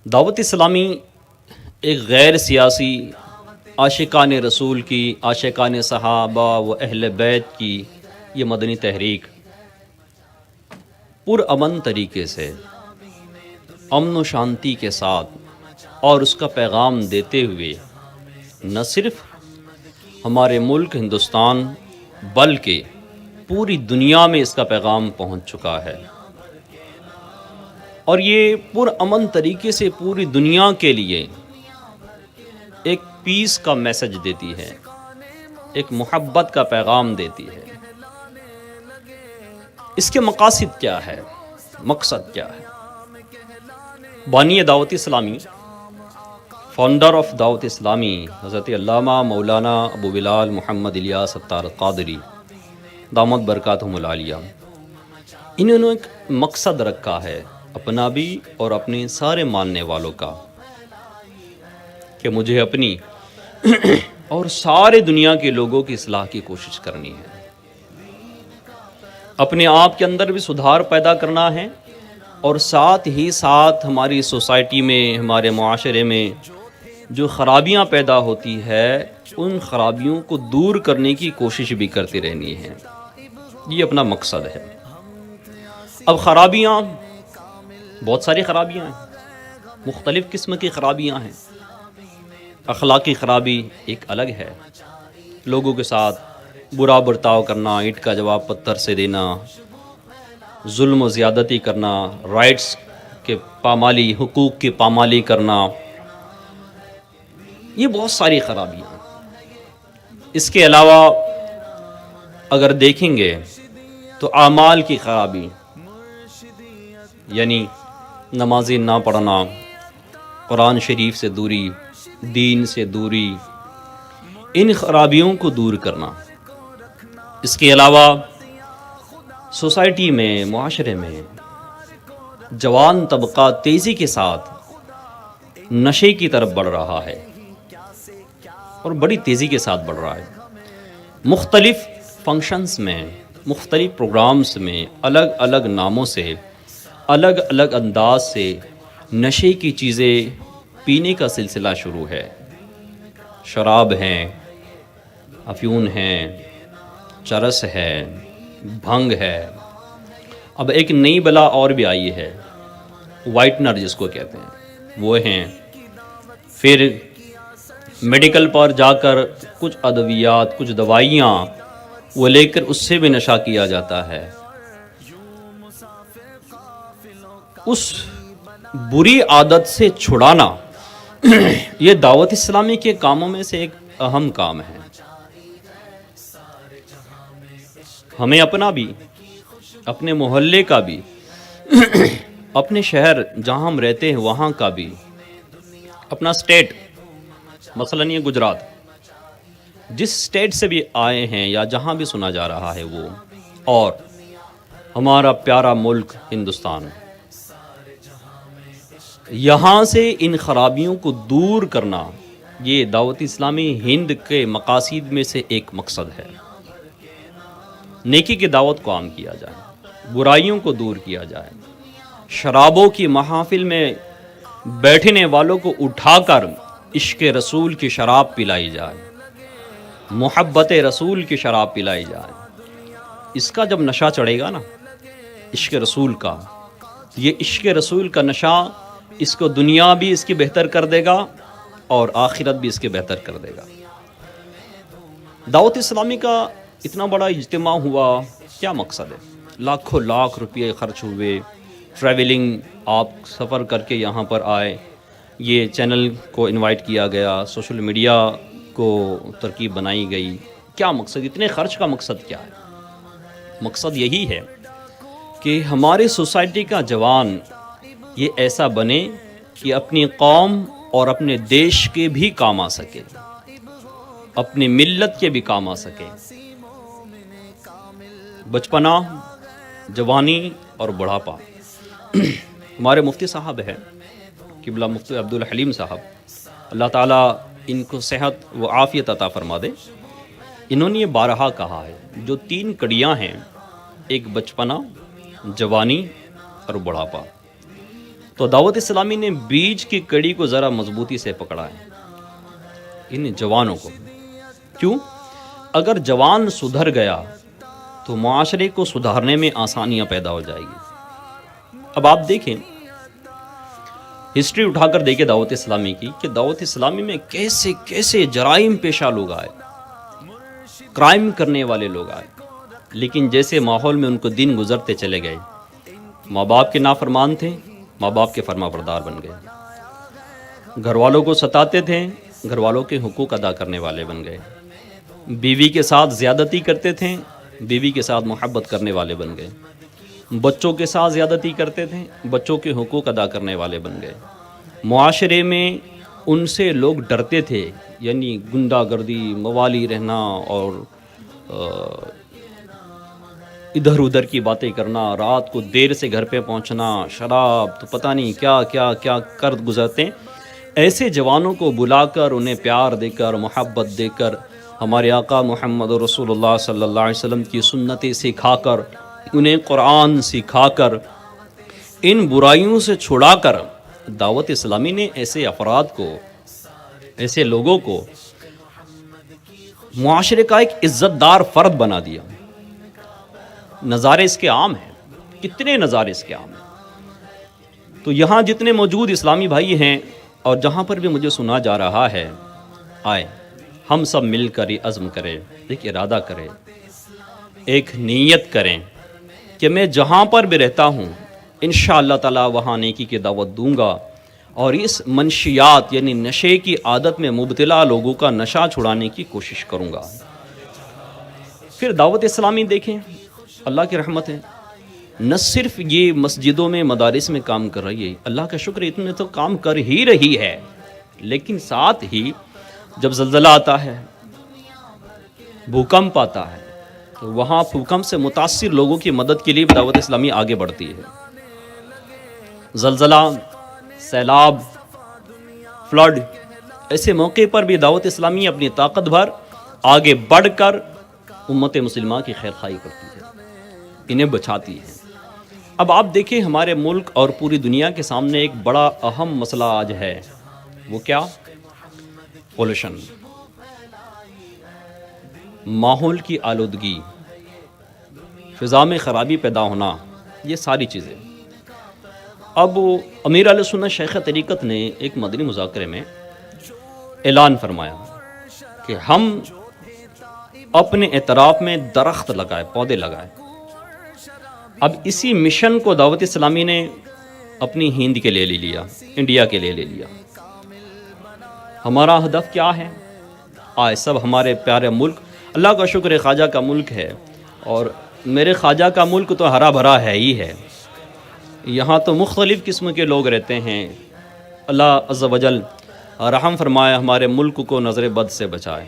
دعوت اسلامی ایک غیر سیاسی عاشقان رسول کی، عاشقان صحابہ و اہل بیت کی یہ مدنی تحریک پرامن طریقے سے، امن و شانتی کے ساتھ اور اس کا پیغام دیتے ہوئے نہ صرف ہمارے ملک ہندوستان بلکہ پوری دنیا میں اس کا پیغام پہنچ چکا ہے، اور یہ پرامن طریقے سے پوری دنیا کے لیے ایک پیس کا میسج دیتی ہے، ایک محبت کا پیغام دیتی ہے۔ اس کے مقاصد کیا ہے، مقصد کیا ہے؟ بانی دعوت اسلامی، فاؤنڈر آف دعوت اسلامی حضرت علامہ مولانا ابو بلال محمد الیاس اتار قادری دامت برکاتہم العالیہ، انہوں نے ایک مقصد رکھا ہے اپنا بھی اور اپنے سارے ماننے والوں کا، کہ مجھے اپنی اور سارے دنیا کے لوگوں کی اصلاح کی کوشش کرنی ہے، اپنے آپ کے اندر بھی سدھار پیدا کرنا ہے، اور ساتھ ہی ساتھ ہماری سوسائٹی میں، ہمارے معاشرے میں جو خرابیاں پیدا ہوتی ہے ان خرابیوں کو دور کرنے کی کوشش بھی کرتی رہنی ہے۔ یہ اپنا مقصد ہے۔ اب خرابیاں، بہت ساری خرابیاں ہیں، مختلف قسم کی خرابیاں ہیں۔ اخلاقی خرابی ایک الگ ہے، لوگوں کے ساتھ برا برتاؤ کرنا، اینٹ کا جواب پتھر سے دینا، ظلم و زیادتی کرنا، رائٹس کے پامالی، حقوق کی پامالی کرنا، یہ بہت ساری خرابیاں ہیں۔ اس کے علاوہ اگر دیکھیں گے تو اعمال کی خرابی، یعنی نمازیں نہ پڑھنا، قرآن شریف سے دوری، دین سے دوری، ان خرابیوں کو دور کرنا۔ اس کے علاوہ سوسائٹی میں، معاشرے میں جوان طبقہ تیزی کے ساتھ نشے کی طرف بڑھ رہا ہے، اور بڑی تیزی کے ساتھ بڑھ رہا ہے۔ مختلف فنکشنز میں، مختلف پروگرامز میں الگ الگ ناموں سے، الگ الگ انداز سے نشے کی چیزیں پینے کا سلسلہ شروع ہے۔ شراب ہیں، افیون ہیں، چرس ہے، بھنگ ہے، اب ایک نئی بلا اور بھی آئی ہے، وائٹنر جس کو کہتے ہیں، وہ ہیں۔ پھر میڈیکل پر جا کر کچھ ادویات، کچھ دوائیاں وہ لے کر اس سے بھی نشہ کیا جاتا ہے۔ اس بری عادت سے چھڑانا یہ دعوت اسلامی کے کاموں میں سے ایک اہم کام ہے۔ ہمیں اپنا بھی، اپنے محلے کا بھی، اپنے شہر جہاں ہم رہتے ہیں وہاں کا بھی، اپنا اسٹیٹ، مثلاً یہ گجرات، جس اسٹیٹ سے بھی آئے ہیں یا جہاں بھی سنا جا رہا ہے وہ، اور ہمارا پیارا ملک ہندوستان، یہاں سے ان خرابیوں کو دور کرنا یہ دعوت اسلامی ہند کے مقاصد میں سے ایک مقصد ہے۔ نیکی کی دعوت کو عام کیا جائے، برائیوں کو دور کیا جائے، شرابوں کی محافل میں بیٹھنے والوں کو اٹھا کر عشق رسول کی شراب پلائی جائے، محبت رسول کی شراب پلائی جائے۔ اس کا جب نشہ چڑھے گا نا، عشق رسول کا، یہ عشق رسول کا نشہ اس کو دنیا بھی اس کی بہتر کر دے گا اور آخرت بھی اس کے بہتر کر دے گا۔ دعوت اسلامی کا اتنا بڑا اجتماع ہوا، کیا مقصد ہے؟ لاکھوں لاکھ روپئے خرچ ہوئے، ٹریولنگ، آپ سفر کر کے یہاں پر آئے، یہ چینل کو انوائٹ کیا گیا، سوشل میڈیا کو ترکیب بنائی گئی، کیا مقصد؟ اتنے خرچ کا مقصد کیا ہے؟ مقصد یہی ہے کہ ہمارے سوسائٹی کا جوان یہ ایسا بنے کہ اپنی قوم اور اپنے دیش کے بھی کام آ سکے، اپنی ملت کے بھی کام آ سکے۔ بچپنا، جوانی اور بڑھاپا، ہمارے مفتی صاحب ہیں قبلہ مفتی عبدالحلیم صاحب، اللہ تعالیٰ ان کو صحت و عافیت عطا فرما دے، انہوں نے یہ بارہا کہا ہے، جو 3 کڑیاں ہیں، ایک بچپنا، جوانی اور بڑھاپا، تو دعوت اسلامی نے بیج کی کڑی کو ذرا مضبوطی سے پکڑا ہے، ان جوانوں کو. کیوں؟ اگر جوان سدھر گیا تو معاشرے کو سدھارنے میں آسانیاں پیدا ہو جائے گی. اب آپ دیکھیں، ہسٹری اٹھا کر دیکھیں دعوت اسلامی کی، کہ دعوت اسلامی میں کیسے کیسے جرائم پیشہ لوگ آئے، کرائم کرنے والے لوگ آئے، لیکن جیسے ماحول میں ان کو دن گزرتے چلے گئے، ماں باپ کے نافرمان تھے، ماں باپ کے فرما بردار بن گئے، گھر والوں کو ستاتے تھے، گھر والوں کے حقوق ادا کرنے والے بن گئے، بیوی کے ساتھ زیادتی کرتے تھے، بیوی کے ساتھ محبت کرنے والے بن گئے، بچوں کے ساتھ زیادتی کرتے تھے، بچوں کے حقوق ادا کرنے والے بن گئے. معاشرے میں ان سے لوگ ڈرتے تھے، یعنی گنڈا گردی، موالی رہنا اور ادھر ادھر کی باتیں کرنا، رات کو دیر سے گھر پہ پہنچنا، شراب، تو پتہ نہیں کیا کیا کیا کر گزرتے ہیں. ایسے جوانوں کو بلا کر، انہیں پیار دے کر، محبت دے کر، ہمارے آقا محمد رسول اللہ صلی اللہ علیہ وسلم کی سنتیں سکھا کر، انہیں قرآن سکھا کر، ان برائیوں سے چھڑا کر، دعوت اسلامی نے ایسے افراد کو، ایسے لوگوں کو معاشرے کا ایک عزت دار فرد بنا دیا. نظارے اس کے عام ہیں، کتنے نظارے اس کے عام ہیں. تو یہاں جتنے موجود اسلامی بھائی ہیں اور جہاں پر بھی مجھے سنا جا رہا ہے، آئے ہم سب مل کر یہ عزم کریں، ایک ارادہ کریں، ایک نیت کریں کہ میں جہاں پر بھی رہتا ہوں انشاءاللہ تعالی وہاں نیکی کی دعوت دوں گا، اور اس منشیات یعنی نشے کی عادت میں مبتلا لوگوں کا نشہ چھڑانے کی کوشش کروں گا. پھر دعوت اسلامی دیکھیں، اللہ کی رحمت ہے، نہ صرف یہ مسجدوں میں، مدارس میں کام کر رہی ہے، اللہ کا شکر اتنے تو کام کر ہی رہی ہے، لیکن ساتھ ہی جب زلزلہ آتا ہے، بھوکمپ آتا ہے، تو وہاں بھوکمپ سے متاثر لوگوں کی مدد کے لیے دعوت اسلامی آگے بڑھتی ہے. زلزلہ، سیلاب، فلڈ، ایسے موقع پر بھی دعوت اسلامی اپنی طاقت بھر آگے بڑھ کر امت مسلمہ کی خیر خواہی کرتی ہے، انہیں بچاتی ہے. اب آپ دیکھیں ہمارے ملک اور پوری دنیا کے سامنے ایک بڑا اہم مسئلہ آج ہے، وہ کیا؟ پولوشن، ماحول کی آلودگی، فضا میں خرابی پیدا ہونا، یہ ساری چیزیں. اب امیر اہل سنت شیخ طریقت نے ایک مدنی مذاکرے میں اعلان فرمایا کہ ہم اپنے اعتراف میں درخت لگائے، پودے لگائے. اب اسی مشن کو دعوت اسلامی نے اپنی ہند کے لیے لے لیا، انڈیا کے لیے لے لیا. ہمارا ہدف کیا ہے؟ آئے سب ہمارے پیارے ملک، اللہ کا شکر خواجہ کا ملک ہے، اور میرے خواجہ کا ملک تو ہرا بھرا ہے ہی ہے. یہاں تو مختلف قسم کے لوگ رہتے ہیں. اللہ عز و جل رحم فرمائے، ہمارے ملک کو نظر بد سے بچائے،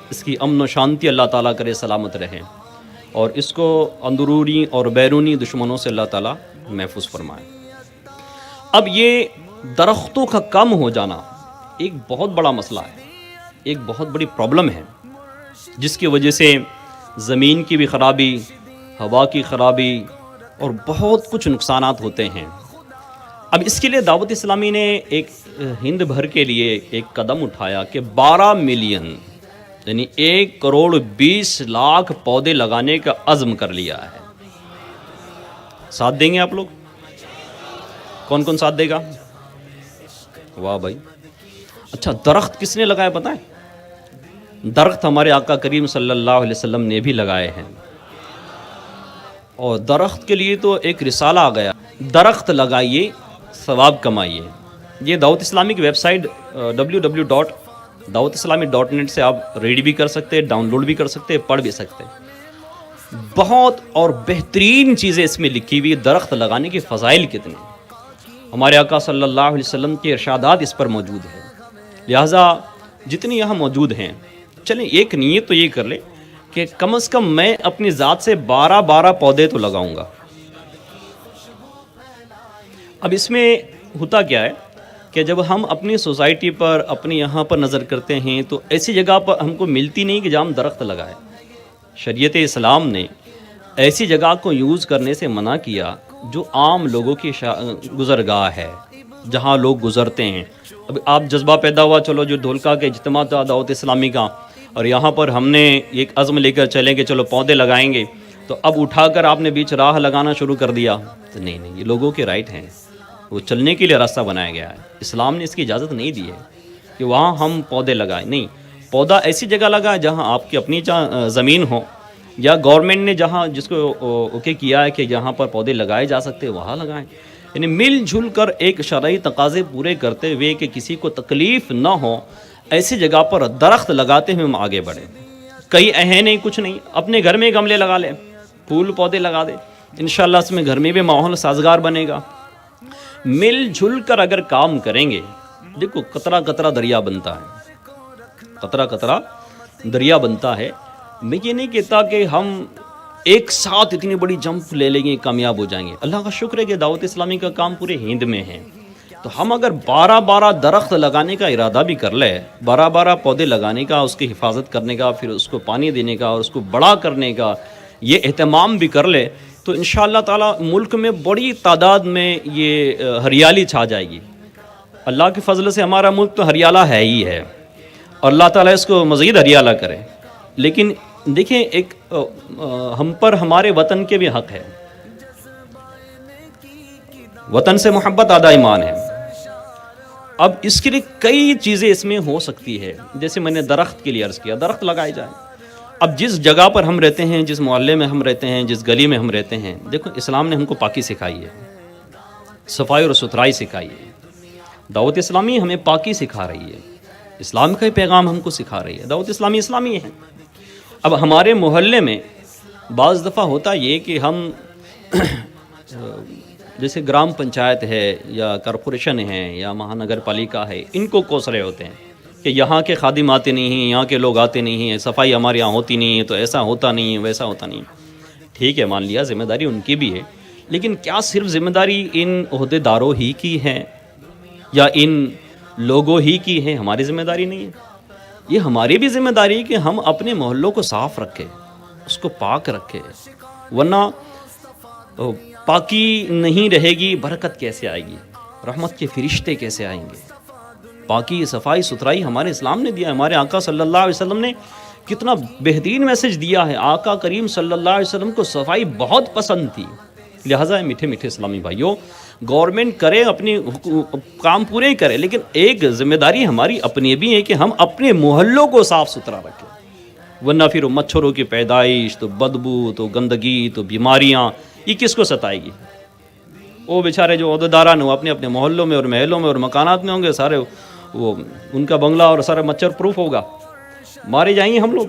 اس کی امن و شانتی اللہ تعالیٰ کرے سلامت رہے، اور اس کو اندرونی اور بیرونی دشمنوں سے اللہ تعالیٰ محفوظ فرمائے. اب یہ درختوں کا کم ہو جانا ایک بہت بڑا مسئلہ ہے، ایک بہت بڑی پرابلم ہے، جس کی وجہ سے زمین کی بھی خرابی، ہوا کی خرابی اور بہت کچھ نقصانات ہوتے ہیں. اب اس کے لیے دعوت اسلامی نے ایک ہند بھر کے لیے ایک قدم اٹھایا کہ 12 ملین یعنی 1,20,00,000 پودے لگانے کا عزم کر لیا ہے. ساتھ دیں گے آپ لوگ؟ کون کون ساتھ دے گا؟ واہ بھائی. اچھا، درخت کس نے لگایا پتہ ہے؟ درخت ہمارے آقا کریم صلی اللہ علیہ وسلم نے بھی لگائے ہیں. اور درخت کے لیے تو ایک رسالہ آ گیا، درخت لگائیے ثواب کمائیے. یہ دعوت اسلامی کی ویب سائٹ www.dawatislami.net سے آپ ریڈ بھی کر سکتے، ڈاؤن لوڈ بھی کر سکتے، پڑھ بھی سکتے. بہت اور بہترین چیزیں اس میں لکھی ہوئی، درخت لگانے کے فضائل کتنے، ہمارے آقا صلی اللہ علیہ وسلم کے ارشادات اس پر موجود ہیں. لہٰذا جتنی یہاں موجود ہیں، چلیں ایک نیت تو یہ کر لیں کہ کم از کم میں اپنی ذات سے 12 پودے تو لگاؤں گا. اب اس میں ہوتا کیا ہے کہ جب ہم اپنی سوسائٹی پر، اپنے یہاں پر نظر کرتے ہیں تو ایسی جگہ پر ہم کو ملتی نہیں کہ جہاں ہم درخت لگائیں. شریعت اسلام نے ایسی جگہ کو یوز کرنے سے منع کیا جو عام لوگوں کی گزرگاہ ہے، جہاں لوگ گزرتے ہیں. اب آپ جذبہ پیدا ہوا چلو جو دھولکا کے اجتماع تھا دعوت اسلامی کا, اور یہاں پر ہم نے ایک عزم لے کر چلیں کہ چلو پودے لگائیں گے, تو اب اٹھا کر آپ نے بیچ راہ لگانا شروع کر دیا. تو نہیں, یہ لوگوں کے رائٹ ہیں, وہ چلنے کے لیے راستہ بنایا گیا ہے. اسلام نے اس کی اجازت نہیں دی ہے کہ وہاں ہم پودے لگائیں. نہیں, پودا ایسی جگہ لگائیں جہاں آپ کی اپنی زمین ہو, یا گورنمنٹ نے جہاں جس کو اوکے کیا ہے کہ جہاں پر پودے لگائے جا سکتے ہیں وہاں لگائیں. یعنی مل جل کر ایک شرعی تقاضے پورے کرتے ہوئے کہ کسی کو تکلیف نہ ہو, ایسی جگہ پر درخت لگاتے ہوئے ہم آگے بڑھیں. کہیں ہے نہیں, کچھ نہیں, اپنے گھر میں گملے لگا لیں, پھول پودے لگا دیں, انشاءاللہ اس میں گھر میں بھی ماحول سازگار بنے گا. مل جل کر اگر کام کریں گے, دیکھو قطرہ قطرہ دریا بنتا ہے, قطرہ قطرہ دریا بنتا ہے. میں یہ نہیں کہتا کہ ہم ایک ساتھ اتنی بڑی جمپ لے لیں گے کامیاب ہو جائیں گے. اللہ کا شکر ہے کہ دعوت اسلامی کا کام پورے ہند میں ہے, تو ہم اگر 12 درخت لگانے کا ارادہ بھی کر لیں, 12 پودے لگانے کا, اس کی حفاظت کرنے کا, پھر اس کو پانی دینے کا اور اس کو بڑا کرنے کا یہ اہتمام بھی کر لے, تو انشاءاللہ تعالی ملک میں بڑی تعداد میں یہ ہریالی چھا جائے گی. اللہ کے فضل سے ہمارا ملک تو ہریالہ ہے ہی ہے, اور اللہ تعالیٰ اس کو مزید ہریالہ کرے. لیکن دیکھیں ایک ہم پر ہمارے وطن کے بھی حق ہے, وطن سے محبت آدھا ایمان ہے. اب اس کے لیے کئی چیزیں اس میں ہو سکتی ہے, جیسے میں نے درخت کے لیے عرض کیا, درخت لگائے جائیں. اب جس جگہ پر ہم رہتے ہیں, جس محلے میں ہم رہتے ہیں, جس گلی میں ہم رہتے ہیں, دیکھو اسلام نے ہم کو پاکی سکھائی ہے, صفائی اور ستھرائی سکھائی ہے. دعوت اسلامی ہمیں پاکی سکھا رہی ہے, اسلام کا پیغام ہم کو سکھا رہی ہے. دعوت اسلامی اسلامی ہے. اب ہمارے محلے میں بعض دفعہ ہوتا یہ کہ ہم جیسے گرام پنچایت ہے یا کارپوریشن ہے یا مہانگر پالیکا ہے, ان کو کوسرے ہوتے ہیں کہ یہاں کے خادم آتے نہیں ہیں, یہاں کے لوگ آتے نہیں ہیں, صفائی ہمارے یہاں ہوتی نہیں ہے, تو ایسا ہوتا نہیں ہے, ویسا ہوتا نہیں ہے. ٹھیک ہے, مان لیا ذمہ داری ان کی بھی ہے, لیکن کیا صرف ذمہ داری ان عہدے داروں ہی کی ہے یا ان لوگوں ہی کی ہے؟ ہماری ذمہ داری نہیں ہے. یہ ہماری بھی ذمہ داری ہے کہ ہم اپنے محلوں کو صاف رکھیں, اس کو پاک رکھیں, ورنہ پاکی نہیں رہے گی, برکت کیسے آئے گی, رحمت کے فرشتے کیسے آئیں گے؟ پاکی صفائی ستھرائی ہمارے اسلام نے دیا. ہمارے آقا صلی اللہ علیہ وسلم نے کتنا بہترین میسج دیا ہے. آقا کریم صلی اللہ علیہ وسلم کو صفائی بہت پسند تھی. لہٰذا میٹھے میٹھے اسلامی بھائیوں, گورنمنٹ کرے اپنی کام پورے کرے, لیکن ایک ذمہ داری ہماری اپنی بھی ہے کہ ہم اپنے محلوں کو صاف ستھرا رکھیں, ورنہ پھر مچھروں کی پیدائش, تو بدبو, تو گندگی, تو بیماریاں, یہ کس کو ستائے گی؟ وہ بیچارے جو عہدیداران وہ اپنے اپنے محلوں میں اور محلوں میں اور مکانات میں ہوں گے, سارے وہ ان کا بنگلہ اور سارا مچھر پروف ہوگا, مارے جائیں گے ہم لوگ,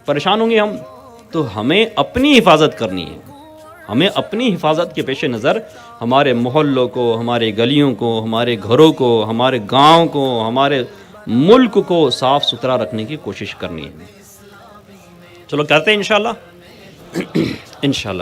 پریشان ہوں گے ہم. تو ہمیں اپنی حفاظت کرنی ہے. ہمیں اپنی حفاظت کے پیش نظر ہمارے محلوں کو, ہمارے گلیوں کو, ہمارے گھروں کو, ہمارے گاؤں کو, ہمارے ملک کو صاف ستھرا رکھنے کی کوشش کرنی ہے. چلو کرتے ہیں انشاءاللہ. انشاءاللہ